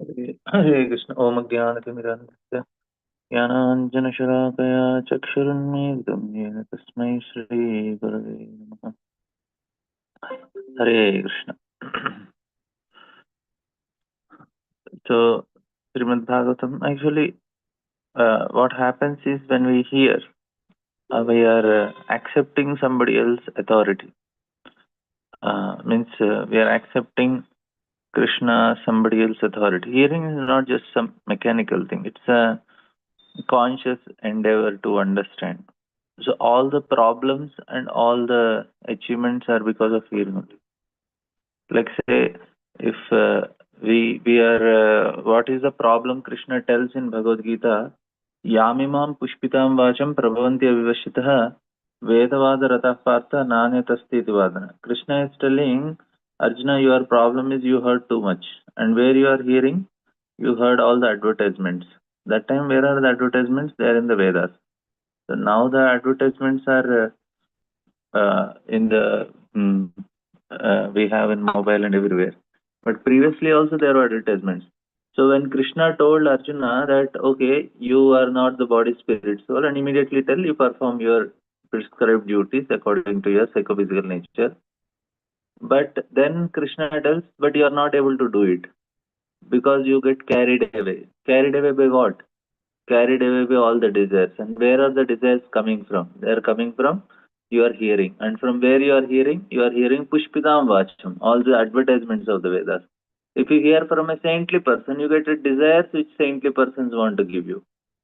हरे कृष्ण। ओम ज्ञानतिमिरान्धस्य ज्ञानाञ्जनशलाकया चक्षुरुन्मीलितं येन तस्मै श्रीगुरवे नमः। हरे Krishna. So, Srimad Bhagavatam, actually, what happens is when we hear, we are accepting somebody else's authority. Means we are accepting Krishna, somebody else's authority. Hearing is not just some mechanical thing, it's a conscious endeavor to understand. So all the problems and all the achievements are because of hearing only. Like say, if we are, what is the problem? Krishna tells in Bhagavad Gita, Yamimam pushpitam vacham prabhavanti avivashitah vedavada ratah partha nanyatasti iti vadana. Krishna is telling Arjuna, your problem is you heard too much, and where you are hearing, you heard all the advertisements. That time, where are the advertisements? They are in the Vedas. So now the advertisements are in the we have in mobile and everywhere. But previously also there were advertisements. So when Krishna told Arjuna that okay, you are not the body, spirit, soul, and immediately tell you perform your prescribed duties according to your psychophysical nature. But then Krishna tells, but you are not able to do it because you get carried away. Carried away by what? Carried away by all the desires. And where are the desires coming from? They are coming from your hearing. And from where you are hearing Pushpitam Vacham, all the advertisements of the Vedas. If you hear from a saintly person, you get a desires which saintly persons want to give you.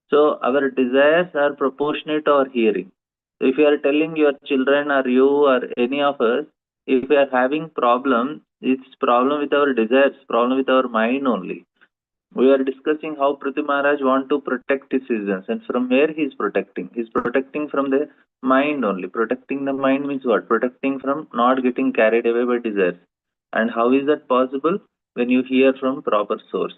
So our desires are proportionate to our hearing. So if you are telling your children or you or any of us, if we are having problem, it's problem with our desires, problem with our mind only. We are discussing how Prithvi Maharaj want to protect his citizens, and from where he is protecting? He is protecting from the mind only. Protecting the mind means what? Protecting from not getting carried away by desires. And how is that possible? When you hear from proper source.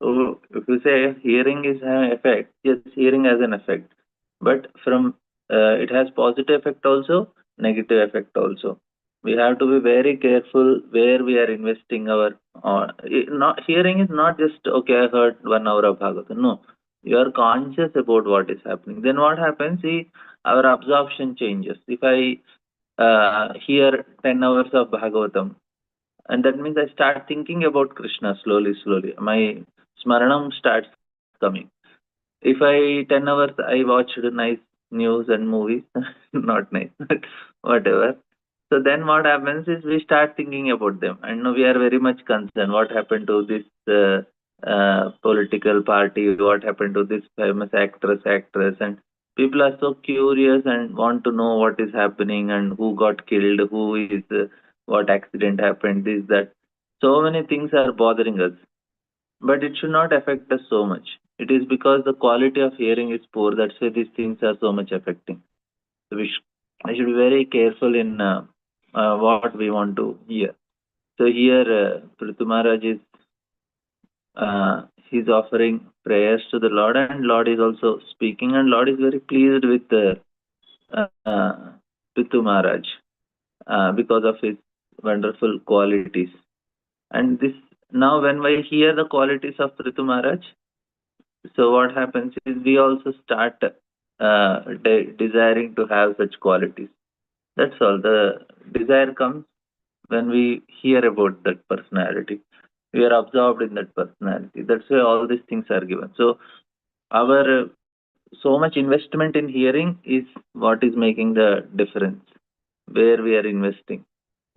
So if you say hearing is an effect, yes, hearing has an effect, but from it has positive effect also, negative effect also. We have to be very careful where we are investing our not hearing is not just okay, I heard 1 hour of Bhagavatam. No, you are conscious about what is happening. Then what happens? See, our absorption changes. If I hear 10 hours of Bhagavatam, and that means I start thinking about Krishna slowly, slowly. My smaranam starts coming. If I 10 hours I watched nice news and movies, not nice, but whatever. So then what happens is we start thinking about them, and now we are very much concerned. What happened to this political party? What happened to this famous actress? And people are so curious and want to know what is happening and who got killed, who is, what accident happened, this, that. So many things are bothering us, but it should not affect us so much. It is because the quality of hearing is poor. That's why these things are so much affecting. So I should be very careful in what we want to hear. So here, Prithu Maharaj is he's offering prayers to the Lord, and Lord is also speaking, and Lord is very pleased with Prithu Maharaj because of his wonderful qualities. And this now, when we hear the qualities of Prithu Maharaj, so what happens is we also start desiring to have such qualities. That's all. The desire comes when we hear about that personality. We are absorbed in that personality. That's why all these things are given. So our so much investment in hearing is what is making the difference. Where we are investing,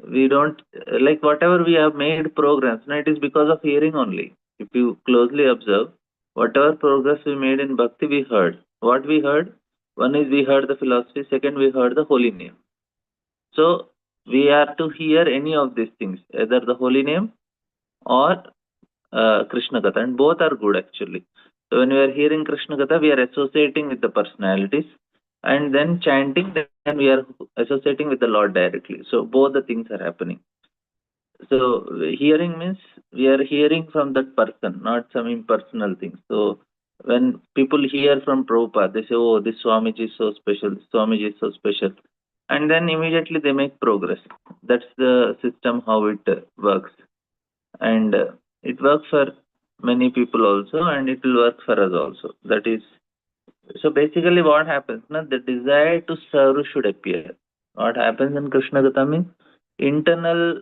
we don't like whatever we have made progress. Now it is because of hearing only. If you closely observe, whatever progress we made in bhakti, we heard. What we heard? One is we heard the philosophy. Second, we heard the holy name. So we have to hear any of these things, either the holy name or Krishna Katha, and both are good actually. So when we are hearing Krishna Katha, we are associating with the personalities, and then chanting, then we are associating with the Lord directly. So both the things are happening. So hearing means we are hearing from that person, not some impersonal things. So when people hear from Prabhupada, they say, "Oh, this Swamiji is so special. This Swamiji is so special," and then immediately they make progress. That's the system how it works, and it works for many people also, and it will work for us also. That is, so basically what happens, na, the desire to serve should appear. What happens in Krishna Gata means internal,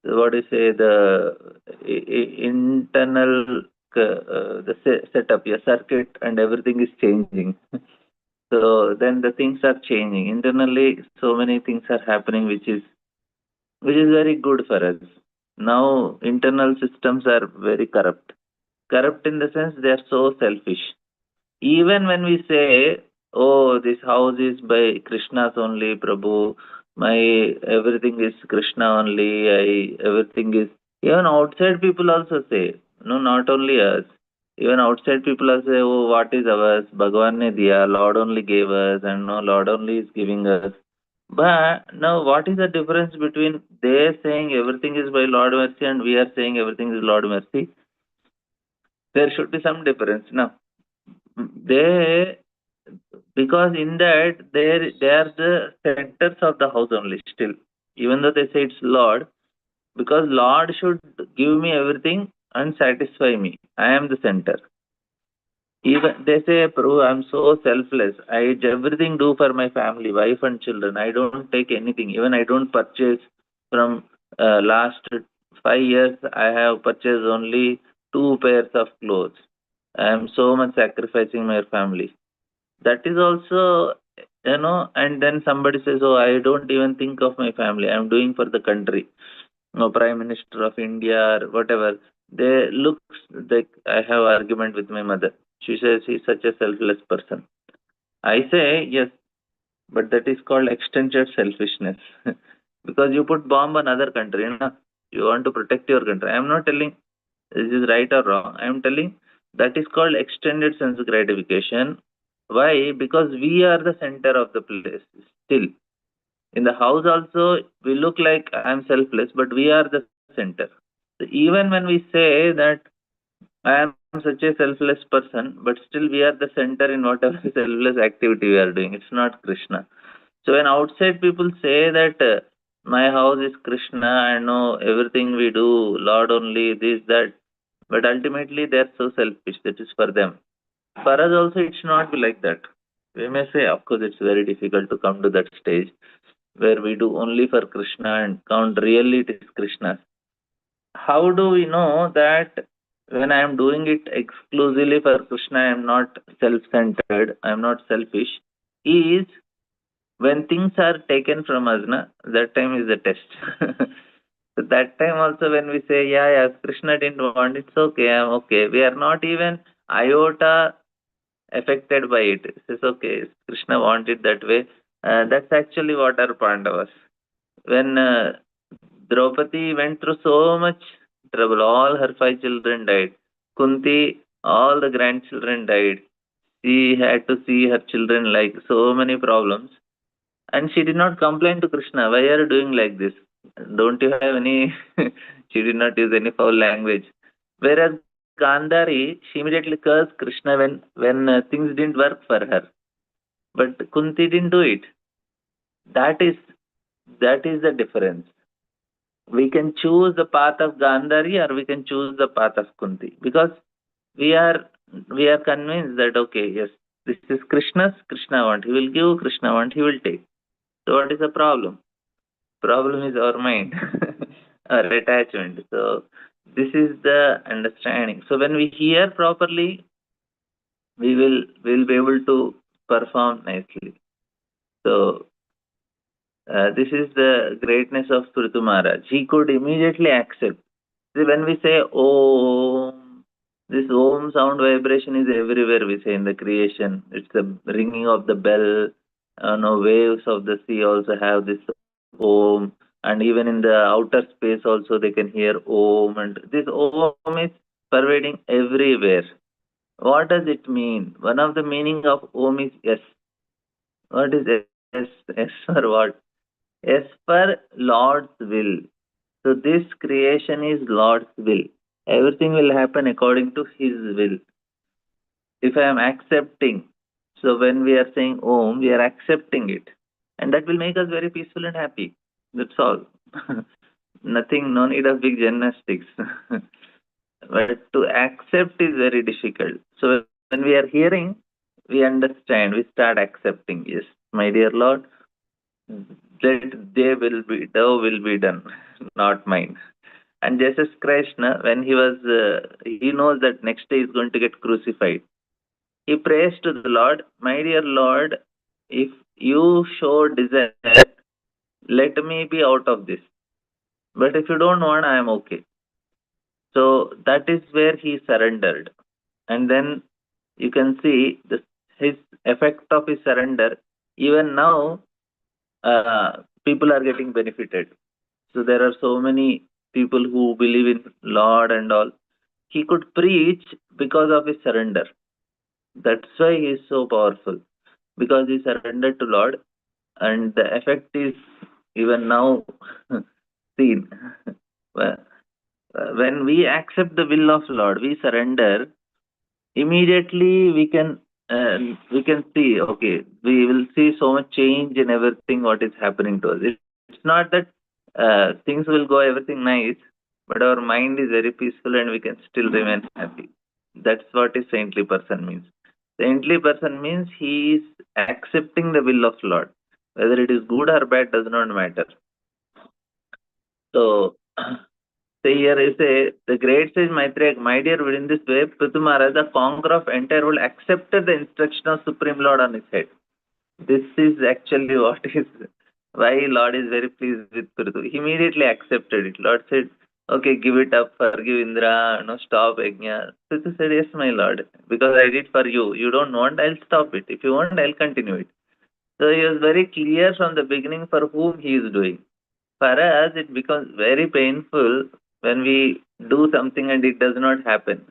what do you say, the internal the setup, your circuit and everything is changing. So then the things are changing internally. So many things are happening, which is very good for us. Now internal systems are very corrupt. Corrupt in the sense they are so selfish. Even when we say, oh, this house is by Krishna's only, Prabhu, my everything is Krishna only, everything is, even outside people also say, no, not only us, even outside people also say, oh, what is ours? Bhagavan ne diya, Lord only gave us, and no, Lord only is giving us. But now, what is the difference between they saying everything is by Lord mercy and we are saying everything is Lord mercy? There should be some difference. Now, they, because in that they are the centers of the house only still, even though they say it's Lord, because Lord should give me everything and satisfy me. I am the center. Even they say, Prabhu, I'm so selfless, I everything do for my family, wife and children, I don't take anything, even I don't purchase from last 5 years I have purchased only 2 pairs of clothes. I am so much sacrificing my family. That is also, and then somebody says, oh, I don't even think of my family, I'm doing for the country, no, Prime Minister of India or whatever. They looks like, I have argument with my mother, she says he's such a selfless person. I say yes, but that is called extended selfishness. Because you put bomb on other country, na? You want to protect your country. I am not telling this is right or wrong. I am telling that is called extended sense gratification. Why? Because we are the center of the place. Still, in the house also, we look like I am selfless, but we are the center. So even when we say that I am such a selfless person, but still we are the center in whatever selfless activity we are doing. It's not Krishna. So when outside people say that my house is Krishna, I know everything we do, Lord only, this, that, but ultimately they are so selfish. That is for them. For us also, it should not be like that. We may say, of course, it's very difficult to come to that stage where we do only for Krishna and count really it is Krishna. How do we know that when I am doing it exclusively for Krishna, I am not self-centered, I am not selfish? Is when things are taken from us, na, that time is the test. So that time also when we say, yeah, yeah, Krishna didn't want, it's okay, I'm okay. We are not even iota affected by it. It's okay, Krishna wanted that way. That's actually what our Pandavas. When Draupadi went through so much trouble, all her 5 children died. Kunti, all the grandchildren died. She had to see her children like so many problems. And she did not complain to Krishna, why are you doing like this? Don't you have any, she did not use any foul language. Whereas Gandhari, she immediately cursed Krishna when things didn't work for her. But Kunti didn't do it. That is, that is the difference. We can choose the path of Gandhari or we can choose the path of Kunti. Because we are we are convinced that okay, yes, this is Krishna's, Krishna want, he will give, Krishna want, he will take. So what is the problem? Problem is our mind, our attachment. So this is the understanding. So when we hear properly, we will be able to perform nicely. So this is the greatness of Prithu Maharaj. He could immediately accept. See, when we say Om, this Om sound vibration is everywhere. We say in the creation, it's the ringing of the bell. No, waves of the sea also have this Om, and even in the outer space also they can hear Om, and this Om is pervading everywhere. What does it mean? One of the meaning of Om is yes. What is yes? Yes for what? Yes for Lord's will. So this creation is Lord's will. Everything will happen according to His will. If I am accepting, so when we are saying Om, we are accepting it. And that will make us very peaceful and happy. That's all. Nothing, no need of big gymnastics. but to accept is very difficult. So when we are hearing, we understand, we start accepting. Yes, my dear Lord, that thou will be done, not mine. And Jesus Christ, when he knows that next day is going to get crucified. He prays to the Lord, my dear Lord, if you show desire, let me be out of this. But if you don't want, I am okay. So that is where he surrendered. And then you can see his effect of his surrender. Even now, people are getting benefited. So there are so many people who believe in Lord and all. He could preach because of his surrender. That's why he is so powerful, because he surrendered to Lord, and the effect is even now seen. When we accept the will of Lord, we surrender, immediately we can see, okay, we will see so much change in everything what is happening to us. It's not that things will go everything nice, but our mind is very peaceful and we can still remain happy. That's what a saintly person means. Saintly person means he is accepting the will of Lord. Whether it is good or bad does not matter. So say here is the great sage Maitreya, my dear, within this way, Prithu Maharaj, the conqueror of entire world, accepted the instruction of Supreme Lord on his head. This is actually what is why Lord is very pleased with Prithu. He immediately accepted it. Lord said, okay, give it up, forgive Indra, no, stop Yajna. Prithu said, yes, my Lord, because I did for you. You don't want, I'll stop it. If you want, I'll continue it. So he was very clear from the beginning for whom he is doing. For us, it becomes very painful when we do something and it does not happen.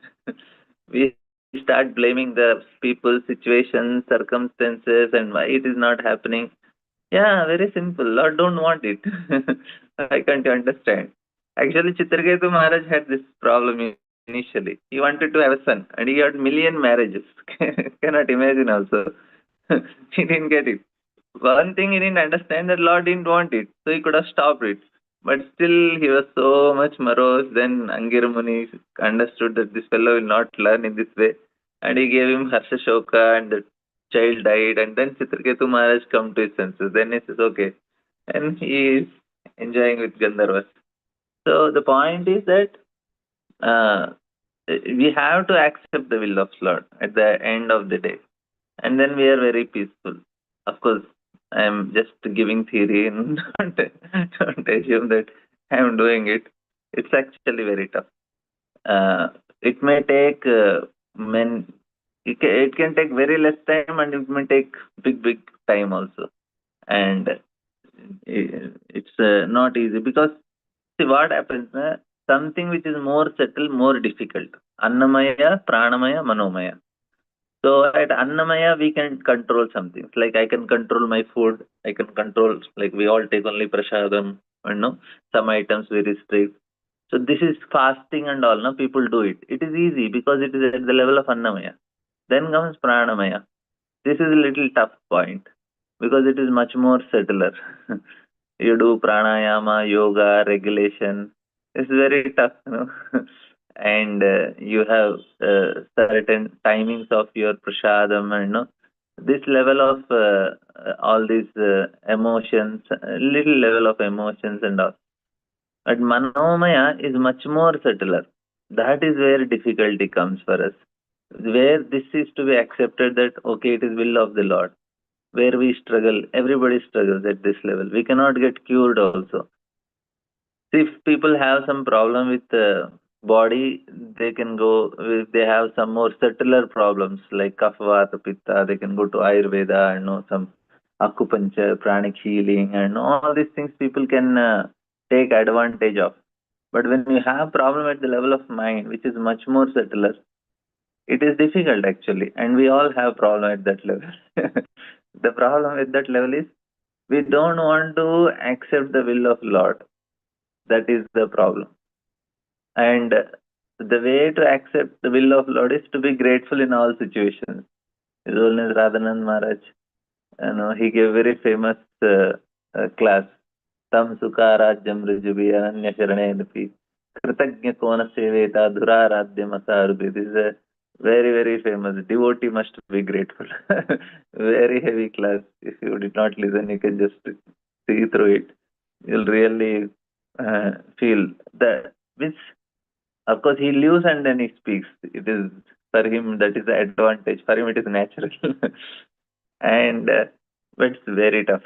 We start blaming the people, situations, circumstances, and why it is not happening. Yeah, very simple. Lord don't want it. I can't understand. Actually, Chitraketu Maharaj had this problem initially. He wanted to have a son, and he had million marriages. Cannot imagine also. He didn't get it. One thing he didn't understand, that Lord didn't want it, so he could have stopped it. But still, he was so much morose. Then Angir Muni understood that this fellow will not learn in this way, and he gave him Harsha Shoka, and the child died. And then Chitraketu Maharaj come to his senses. Then he says, okay, and he is enjoying with Gandharvas. So the point is that uh, we have to accept the will of Lord at the end of the day, and then we are very peaceful. Of course, I am just giving theory, and don't assume that I am doing it. It's actually very tough. It may take men. It can take very less time, and it may take big time also. And it's not easy, because see what happens. Something which is more subtle, more difficult. Annamaya, Pranamaya, Manomaya. So at Annamaya, we can control some things. Like I can control my food. I can control, like we all take only prasadam, some items we restrict. So this is fasting and all, no? People do it. It is easy because it is at the level of Annamaya. Then comes Pranamaya. This is a little tough point because it is much more subtler. You do pranayama, yoga, regulation. It's very tough. And you have certain timings of your prasadam, and this level of all these emotions, little level of emotions and all. But manomaya is much more subtler. That is where difficulty comes for us. Where this is to be accepted that okay, it is will of the Lord. Where we struggle, everybody struggles at this level. We cannot get cured also. If people have some problem with the body, they can go, if they have some more subtler problems like kapha, vata, pitta, they can go to Ayurveda and know some acupuncture, pranic healing, and all these things people can take advantage of. But when you have problem at the level of mind, which is much more subtler, it is difficult actually, and we all have problem at that level. The problem at that level is we don't want to accept the will of Lord. That is the problem. And the way to accept the will of Lord is to be grateful in all situations. His Holiness Radhanand Maharaj, he gave very famous class. Tam sukha rajyam rijubi ananya sharane napi Kritagnya Kona Seveta Duraradhya Masarubi. This is a very, very famous. Devotee must be grateful. Very heavy class. If you did not listen, you can just see through it. You'll really feel that, which, of course, he lives and then he speaks. It is, for him, that is the advantage. For him, it is natural. And but it's very tough.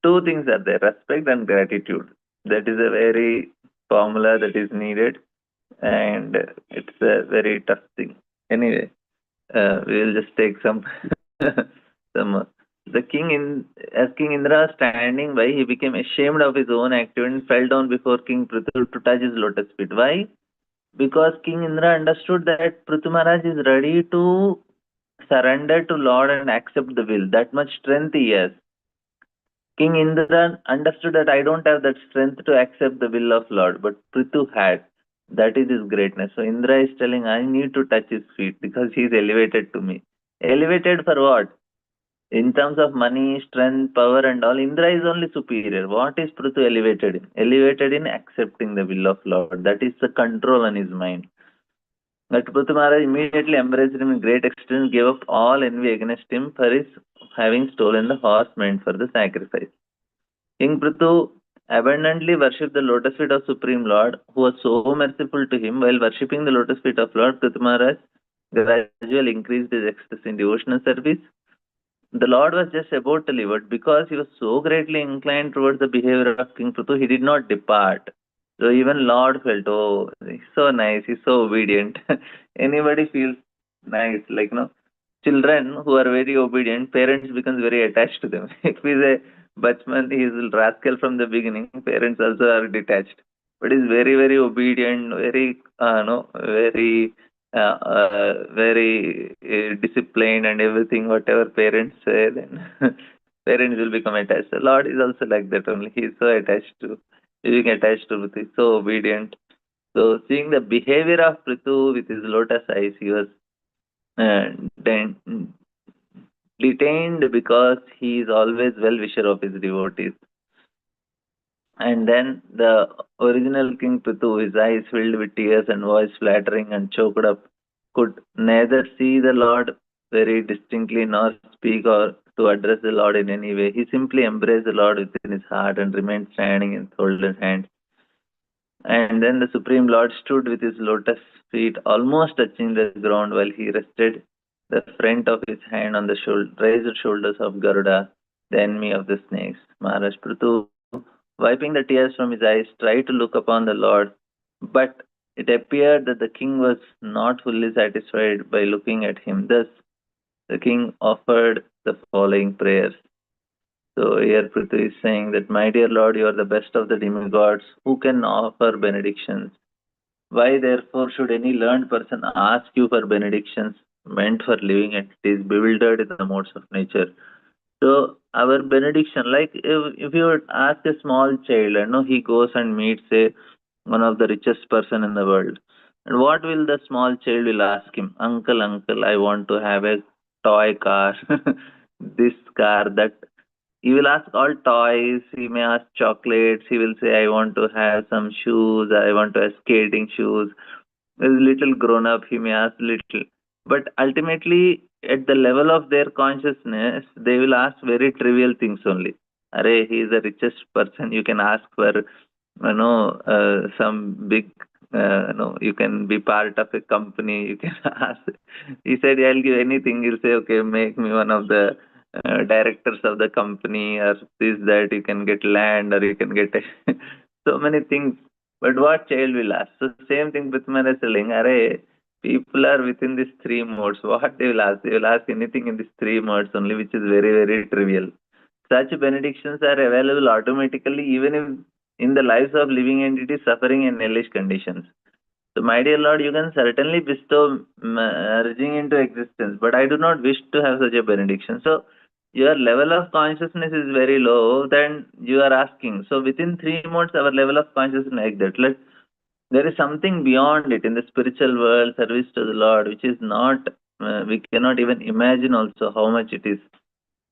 Two things are there: respect and gratitude. That is a very formula that is needed, and it's a very tough thing. Anyway, we will just take some some. The king in as King Indra standing by, he became ashamed of his own activity and fell down before King Prithu to touch his lotus feet. Why? Because King Indra understood that Prithu Maharaj is ready to surrender to Lord and accept the will. That much strength he has. King Indra understood that I don't have that strength to accept the will of Lord, but Prithu had. That is his greatness. So Indra is telling, I need to touch his feet because he is elevated to me. Elevated for what? In terms of money, strength, power, and all, Indra is only superior. What is Prithu elevated in? Elevated in accepting the will of Lord. That is the control on his mind. But Prithu Maharaj immediately embraced him in great extent, gave up all envy against him for his having stolen the horse meant for the sacrifice. King Prithu abundantly worshipped the lotus feet of Supreme Lord, who was so merciful to him. While worshipping the lotus feet of Lord, Prithu Maharaj gradually increased his ecstasy in devotional service. The Lord was just about to leave, but because he was so greatly inclined towards the behavior of King Prithu, he did not depart. So even Lord felt, oh, he's so nice, he's so obedient. Anybody feels nice, like, no? Children who are very obedient, parents becomes very attached to them. If he's a bachman, he is a rascal from the beginning, parents also are detached. But he's very, very obedient, very, no, very very disciplined and everything, whatever parents say, then parents will become attached. The Lord is also like that only. He is so attached to, being attached to Prithu, so obedient. So seeing the behavior of Prithu with his lotus eyes, he was uh, then detained because he is always well-wisher of his devotees. And then the original King Prithu, his eyes filled with tears and voice flattering and choked up, could neither see the Lord very distinctly nor speak or to address the Lord in any way. He simply embraced the Lord within his heart and remained standing in folded hands. And then the Supreme Lord stood with his lotus feet almost touching the ground while he rested the front of his hand on the raised shoulders of Garuda, the enemy of the snakes. Maharaj Prithu, wiping the tears from his eyes, tried to look upon the Lord, but it appeared that the king was not fully satisfied by looking at him. Thus, the king offered the following prayers. So here Prithu is saying that, my dear Lord, you are the best of the demigods. Who can offer benedictions? Why therefore should any learned person ask you for benedictions meant for living entities bewildered in the modes of nature? So our benediction, like if you would ask a small child, and know he goes and meets one of the richest person in the world, and what will the small child will ask him? Uncle, uncle, I want to have a toy car, this car, that. He will ask all toys. He may ask chocolates. He will say, I want to have some shoes. I want to have skating shoes. As little grown up, he may ask little. But ultimately, at the level of their consciousness, they will ask very trivial things only. Are he is the richest person. You can ask for, some big, you can be part of a company. You can ask. He said, I'll give anything. He'll say, okay, make me one of the directors of the company, or this, that. You can get land, or you can get so many things. But what child will ask? So same thing Prithmara is telling, Are people are within these three modes. What they will ask? They will ask anything in these three modes only, which is very, very trivial. Such benedictions are available automatically even if in the lives of living entities suffering in hellish conditions. So my dear Lord, you can certainly bestow merging into existence, but I do not wish to have such a benediction. So your level of consciousness is very low, then you are asking. So within three modes, our level of consciousness is like that. There is something beyond it in the spiritual world, service to the Lord, which is not, we cannot even imagine also how much it is.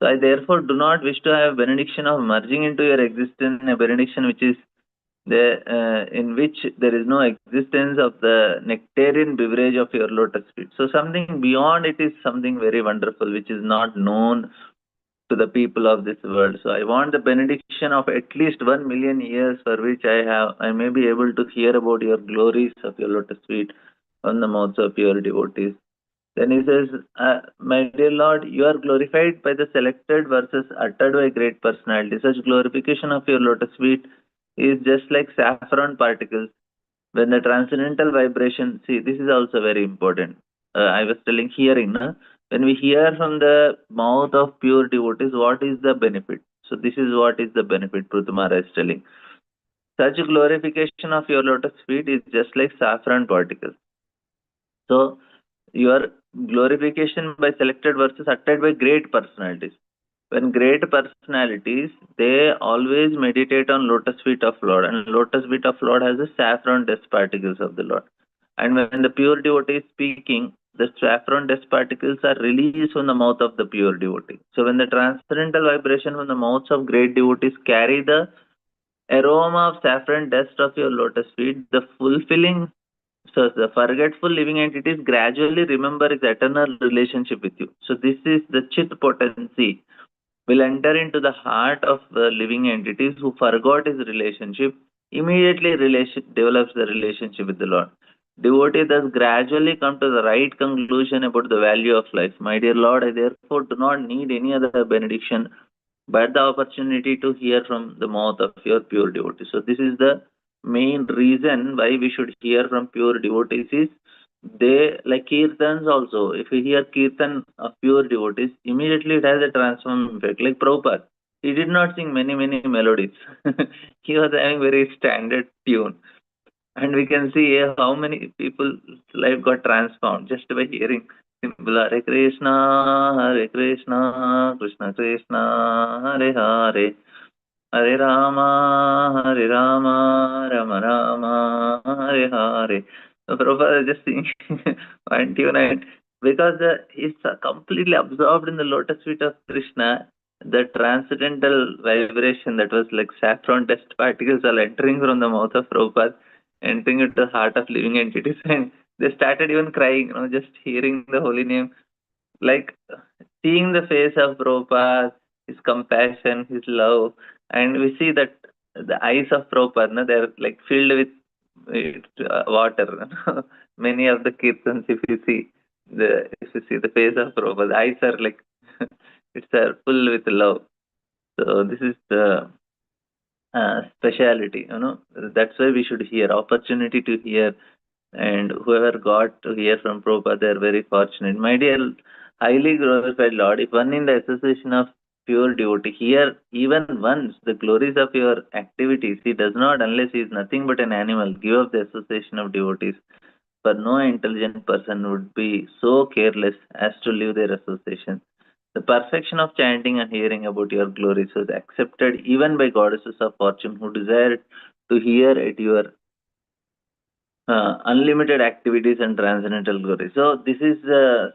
So I therefore do not wish to have benediction of merging into your existence, a benediction which is in which there is no existence of the nectarian beverage of your lotus feet. So something beyond it is something very wonderful, which is not known to the people of this world. So I want the benediction of at least 1 million years, for which I may be able to hear about your glories of your lotus feet on the mouths of your devotees. Then he says, my dear Lord, you are glorified by the selected verses uttered by great personality. Such glorification of your lotus feet is just like saffron particles. When the transcendental vibration, see, this is also very important. I was telling hearing, no? When we hear from the mouth of pure devotees, what is the benefit? So this is what is the benefit, Pruthumara is telling. Such glorification of your lotus feet is just like saffron particles. So your glorification by selected verses uttered by great personalities. When great personalities, they always meditate on lotus feet of Lord, and lotus feet of Lord has the saffron dust particles of the Lord. And when the pure devotee is speaking, the saffron dust particles are released from the mouth of the pure devotee. So when the transcendental vibration from the mouths of great devotees carry the aroma of saffron dust of your lotus feet, the fulfilling, so the forgetful living entities gradually remember its eternal relationship with you. So this is the chit potency will enter into the heart of the living entities who forgot his relationship, immediately develops the relationship with the Lord. Devotee thus gradually come to the right conclusion about the value of life. My dear Lord, I therefore do not need any other benediction but the opportunity to hear from the mouth of your pure devotees. So this is the main reason why we should hear from pure devotees is they like kirtans also. If we hear kirtan of pure devotees, immediately it has a transforming effect. Like Prabhupada, he did not sing many melodies. He was having very standard tune. And we can see how many people's life got transformed just by hearing simple Hare Krishna, Krishna Krishna, Hare Hare, Hare Hare Rama, Rama Rama, Hare Hare. So Prabhupada is just singing one tune, and because he's completely absorbed in the lotus feet of Krishna, the transcendental vibration that was like saffron dust particles are entering from the mouth of Prabhupada, entering into the heart of living entities, and they started even crying, just hearing the holy name, like seeing the face of Prabhupada, his compassion, his love, and we see that the eyes of Prabhupada, they're like filled with water. Many of the kirtans, if you see the face of Prabhupada, the eyes are like it's full with love. So this is the speciality. That's why we should hear. Opportunity to hear, and whoever got to hear from Prabhupada, they are very fortunate. My dear, highly glorified Lord, if one in the association of pure devotee hear even once the glories of your activities, he does not, unless he is nothing but an animal, give up the association of devotees. For no intelligent person would be so careless as to leave their association. The perfection of chanting and hearing about your glories was accepted even by goddesses of fortune who desired to hear at your unlimited activities and transcendental glory. So this is the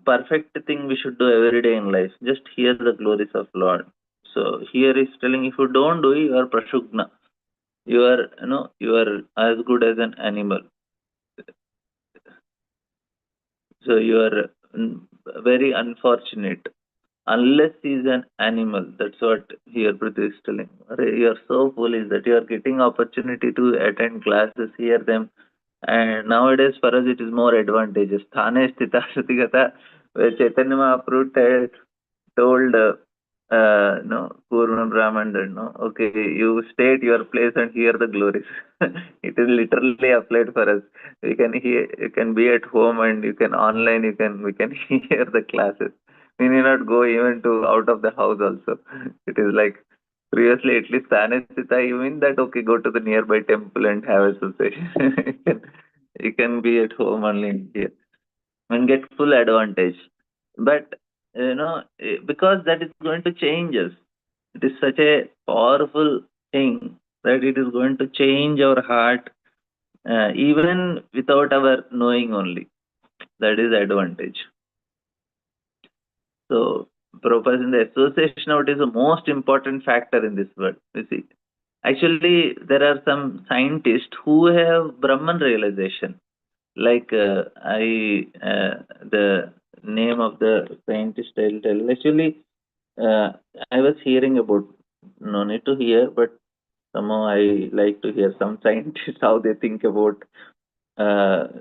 perfect thing we should do every day in life. Just hear the glories of Lord. So here is telling if you don't do it, you are prashugna. You are as good as an animal. So you are very unfortunate. Unless he is an animal, that's what here Prithvi is telling. You are so foolish that you are getting opportunity to attend classes, hear them, and nowadays for us it is more advantageous. Thane Sthita Shrutigata, where Chaitanya Mahaprabhu told no, Purna Brahman that no, okay, you stay at your place and hear the glories. It is literally applied for us. You can be at home and you can online, we can hear the classes. We need not go even to out of the house also. It is like previously at least Sanasita, you mean that okay, go to the nearby temple and have association. You can be at home only here and get full advantage. But because that is going to change us. It is such a powerful thing that it is going to change our heart even without our knowing only. That is the advantage. So, Prabhupada in the association of it is the most important factor in this world. You see, Actually, there are some scientists who have Brahman realization. Like the name of the scientist I'll tell. Actually, uh, I was hearing about. No need to hear, but somehow I like to hear some scientists uh, how they think about what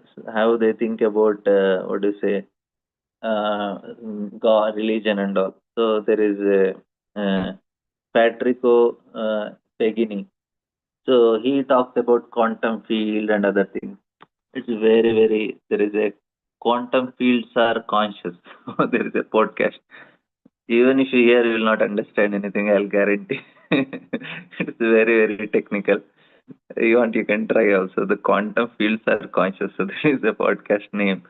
do you say God, religion and all. So there is a Patrico Pagini. So he talks about quantum field and other things. It's very, there is a quantum fields are conscious. There is a podcast. Even if you hear, you will not understand anything, I'll guarantee. It's very technical. You want, you can try also. The quantum fields are conscious. So this is the podcast name.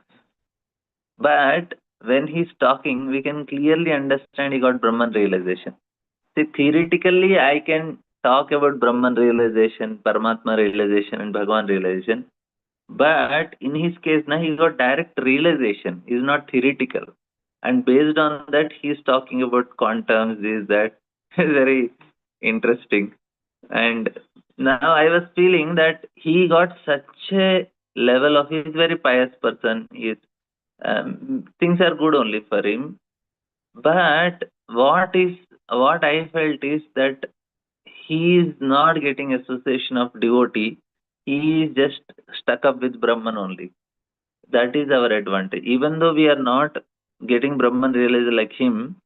But when he's talking, we can clearly understand he got Brahman realization. See, theoretically, I can talk about Brahman realization, Paramatma realization, and Bhagavan realization. But in his case, now he got direct realization. He's not theoretical. And based on that, he's talking about quantums, this, that. Very interesting. And now I was feeling that he got such a level of, he's very pious person. Things are good only for him. But what I felt is that he is not getting association of devotee. He is just stuck up with Brahman only. That is our advantage. Even though we are not getting Brahman realized like him,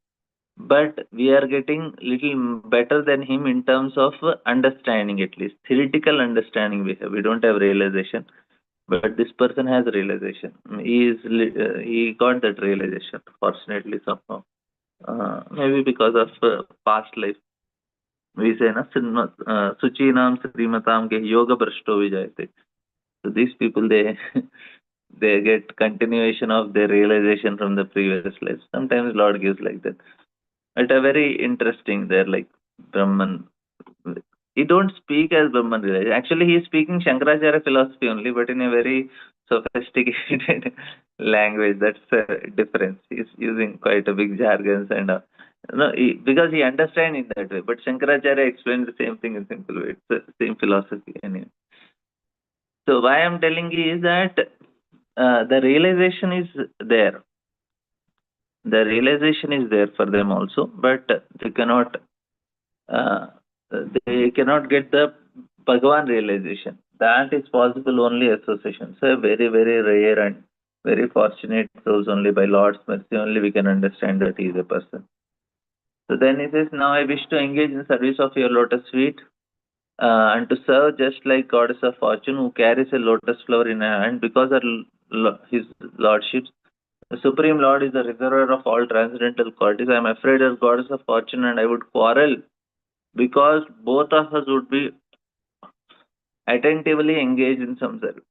but we are getting little better than him in terms of understanding, at least theoretical understanding we have. We don't have realization, but this person has realization. He got that realization. Fortunately, somehow, maybe because of past life. We say na suchinam srimatam ke yoga brashto vijayate. So these people, they they get continuation of their realization from the previous life. Sometimes Lord gives like that. But a very interesting. They're like Brahman. He don't speak as Brahman realization. Actually, he is speaking Shankaracharya philosophy only, but in a very sophisticated language. That's the difference. He's using quite a big jargons and no, because he understands in that way. But Shankaracharya explains the same thing in simple way. It's the same philosophy anyway. So why I'm telling you is that the realization is there. The realization is there for them also, but uh, they cannot get the Bhagavan realization. That is possible only association. So very rare and very fortunate souls, only by Lord's mercy only we can understand that he is a person. So then he says, now I wish to engage in service of your lotus feet and to serve just like goddess of fortune who carries a lotus flower in her hand because his lordship, the Supreme Lord is the reservoir of all transcendental qualities. I am afraid as goddess of fortune and I would quarrel because both of us would be attentively engaged in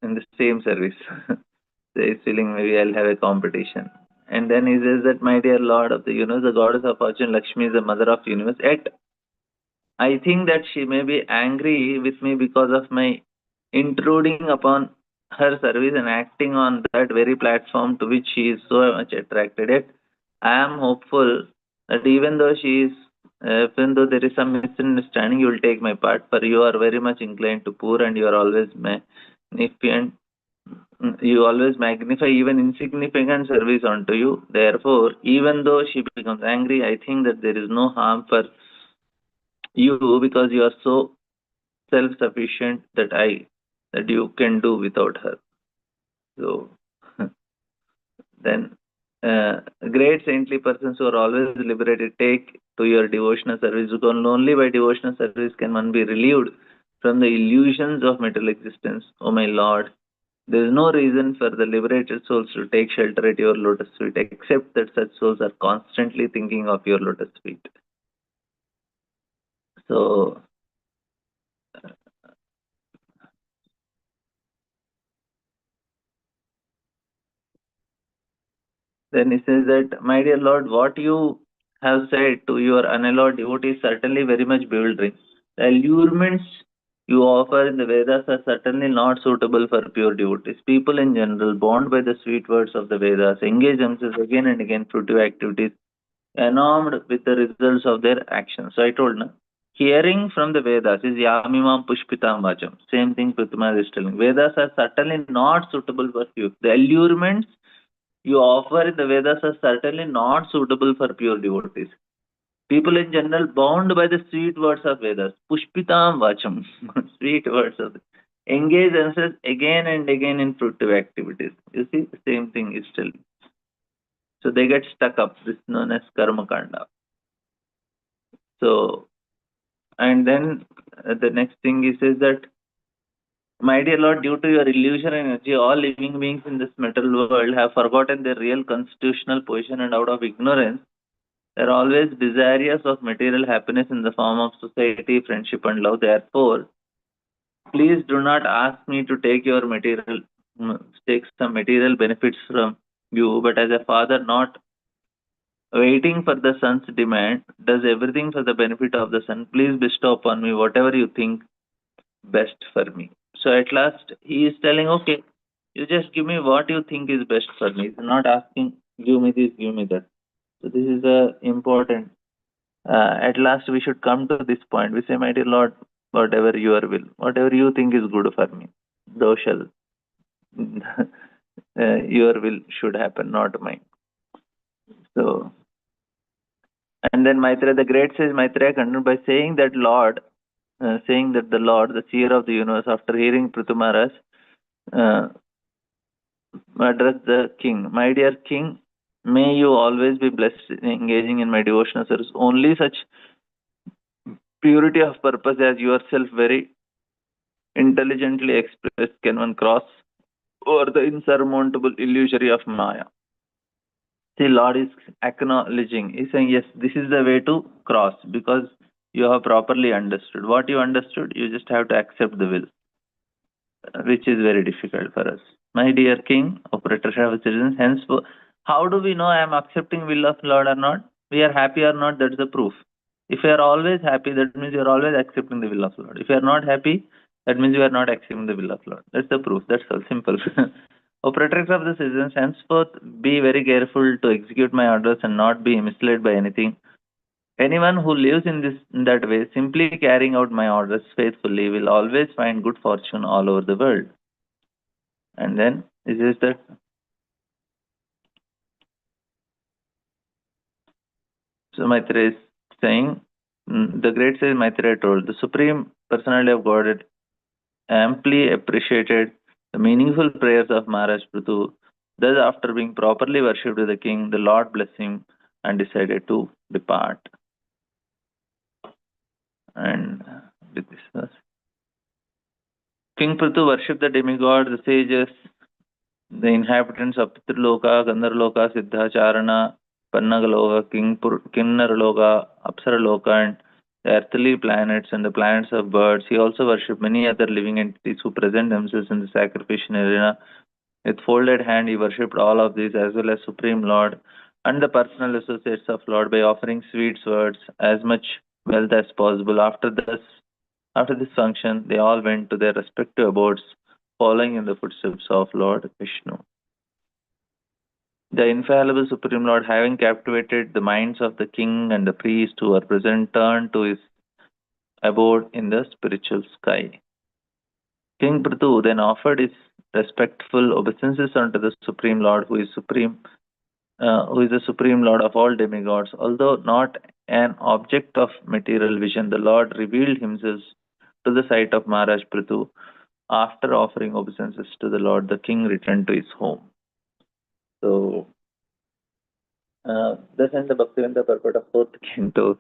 in the same service. So he's feeling maybe I'll have a competition. And then he says that, my dear Lord of the universe, the goddess of fortune, Lakshmi is the mother of universe. Yet I think that she may be angry with me because of my intruding upon her service and acting on that very platform to which she is so much attracted. Yet I am hopeful that even though there is some misunderstanding, you will take my part, for you are very much inclined to poor and you are always magnificent. You always magnify even insignificant service unto you. Therefore, even though she becomes angry, I think that there is no harm for you because you are so self-sufficient that you can do without her. So then, great saintly persons who are always liberated, take to your devotional service, because only by devotional service can one be relieved from the illusions of material existence. O my Lord, there is no reason for the liberated souls to take shelter at your lotus feet, except that such souls are constantly thinking of your lotus feet. So then he says that, my dear Lord, what you have said to your unallowed devotee is certainly very much bewildering. The allurements you offer in the Vedas are certainly not suitable for pure devotees. People in general, bound by the sweet words of the Vedas, engage themselves again and again fruitive activities, enamored with the results of their actions. So I told, na, Hearing from the Vedas is Yamimam Pushpitam Vacham. Same thing Prithuman is telling. Vedas are certainly not suitable for you. The allurements you offer in the Vedas are certainly not suitable for pure devotees. People in general bound by the sweet words of Vedas. Pushpitam Vacham. Sweet words of engage themselves again and again in fruitive activities. You see, the same thing is telling. So they get stuck up. This is known as Karma Kanda. So, and then the next thing he says that, my dear Lord, due to your illusion and energy, all living beings in this material world have forgotten their real constitutional position, and out of ignorance, they are always desirous of material happiness in the form of society, friendship, and love. Therefore, please do not ask me to take some material benefits from you, but as a father not waiting for the son's demand, does everything for the benefit of the son, please bestow upon me whatever you think best for me. So at last he is telling, okay, you just give me what you think is best for me. He's not asking, give me this, give me that. So this is important. At last we should come to this point. We say, my dear Lord, whatever your will, whatever you think is good for me, thou shall, your will should happen, not mine. So, and then Maitreya, the great sage Maitreya continued by saying that the Lord, the seer of the universe, after hearing Prithu Maharaj, uh, addressed the king. My dear king, may you always be blessed in engaging in my devotional service. Only such purity of purpose as yourself very intelligently expressed can one cross over the insurmountable illusory of Maya. The Lord is acknowledging, he's saying, yes, this is the way to cross because you have properly understood. What you understood, you just have to accept the will, which is very difficult for us. My dear king, operator of citizens, hence, how do we know I am accepting will of Lord or not? We are happy or not, that's the proof. If you are always happy, that means you are always accepting the will of Lord. If you are not happy, that means you are not accepting the will of Lord. That's the proof. That's all simple. O protector of the citizens, henceforth be very careful to execute my orders and not be misled by anything. Anyone who lives in that way, simply carrying out my orders faithfully, will always find good fortune all over the world. And then this is that. So Maitreya is saying, the great sage Maitreya told, the Supreme Personality of Godhead amply appreciated the meaningful prayers of Maharaj Prithu. Thus, after being properly worshipped by the king, the Lord blessed him and decided to depart. And with this verse, King Prithu worshipped the demigod, the sages, the inhabitants of Pitraloka, Gandharloka, Siddha, Charana, Pannagaloka, Kinnaraloka, Apsaraloka, and the earthly planets and the planets of birds. He also worshipped many other living entities who present themselves in the sacrificial arena. With folded hand, he worshipped all of these as well as Supreme Lord and the personal associates of Lord by offering sweet words, as much wealth as possible. After this function, they all went to their respective abodes, following in the footsteps of Lord Vishnu. The infallible Supreme Lord, having captivated the minds of the king and the priest who were present, turned to his abode in the spiritual sky. King Prithu then offered his respectful obeisances unto the Supreme Lord, who is the Supreme Lord of all demigods. Although not an object of material vision, the Lord revealed himself to the sight of Maharaj Prithu. After offering obeisances to the Lord, the king returned to his home. So, thus ends the Bhaktivedanta purport of 4th canto,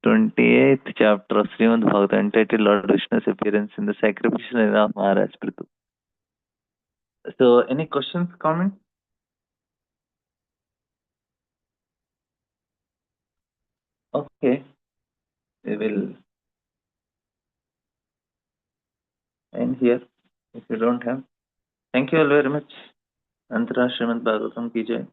28th chapter of Srimad Bhagavatam, entitled Lord Vishnu's appearance in the sacrificial arena of Maharaj Prithu. So, any questions, comments? Okay, we will end here if you don't have. Thank you all very much. Antara Srimad Bhagavatam ki jai.